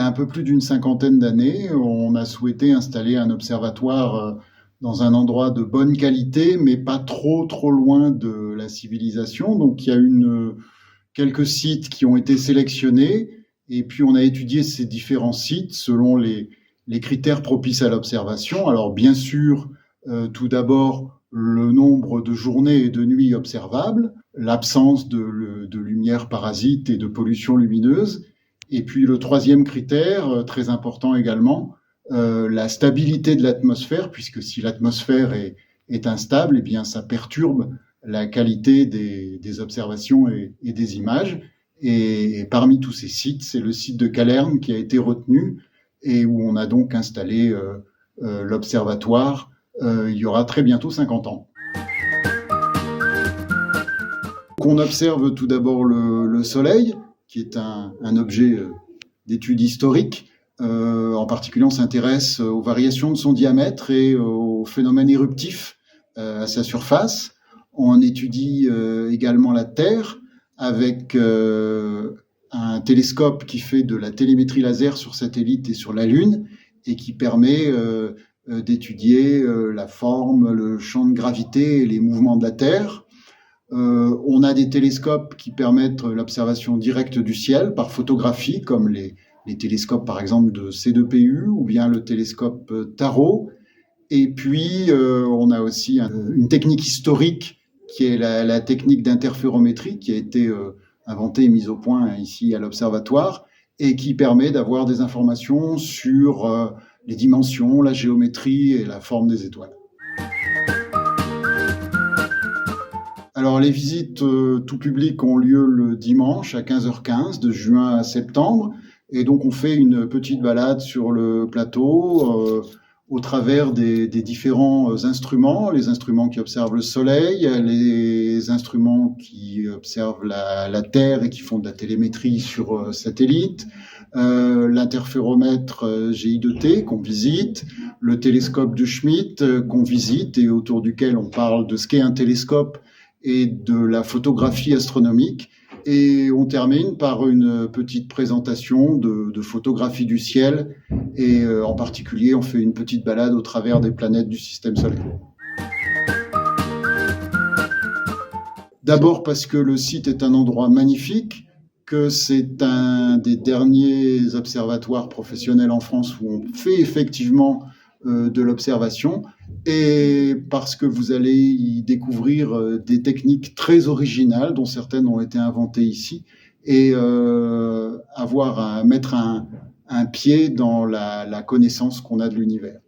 a un peu plus d'une cinquantaine d'années, on a souhaité installer un observatoire dans un endroit de bonne qualité, mais pas trop loin de la civilisation. Donc il y a quelques sites qui ont été sélectionnés, et puis on a étudié ces différents sites selon les critères propices à l'observation. Alors bien sûr, tout d'abord, le nombre de journées et de nuits observables, l'absence de lumière parasite et de pollution lumineuse. Et puis le troisième critère, très important également, la stabilité de l'atmosphère, puisque si l'atmosphère est instable, eh bien ça perturbe la qualité des observations et des images. Et parmi tous ces sites, c'est le site de Calerne qui a été retenu et où on a donc installé l'observatoire il y aura très bientôt 50 ans. On observe tout d'abord le Soleil, qui est un objet d'étude historique. En particulier, on s'intéresse aux variations de son diamètre et aux phénomènes éruptifs à sa surface. On étudie également la Terre avec un télescope qui fait de la télémétrie laser sur satellite et sur la Lune et qui permet d'étudier la forme, le champ de gravité et les mouvements de la Terre. On a des télescopes qui permettent l'observation directe du ciel par photographie, comme les télescopes par exemple de C2PU ou bien le télescope TARO. Et puis on a aussi une technique historique qui est la technique d'interférométrie qui a été inventée et mise au point ici à l'observatoire et qui permet d'avoir des informations sur les dimensions, la géométrie et la forme des étoiles. Alors les visites tout public ont lieu le dimanche à 15h15 de juin à septembre et donc on fait une petite balade sur le plateau au travers des différents instruments, les instruments qui observent le Soleil, les instruments qui observent la Terre et qui font de la télémétrie sur satellite, l'interféromètre GI2T qu'on visite, le télescope de Schmidt qu'on visite et autour duquel on parle de ce qu'est un télescope et de la photographie astronomique. Et on termine par une petite présentation de photographie du ciel et en particulier on fait une petite balade au travers des planètes du système solaire. D'abord parce que le site est un endroit magnifique, que c'est un des derniers observatoires professionnels en France où on fait effectivement de l'observation et parce que vous allez y découvrir des techniques très originales dont certaines ont été inventées ici et avoir à mettre un pied dans la connaissance qu'on a de l'univers.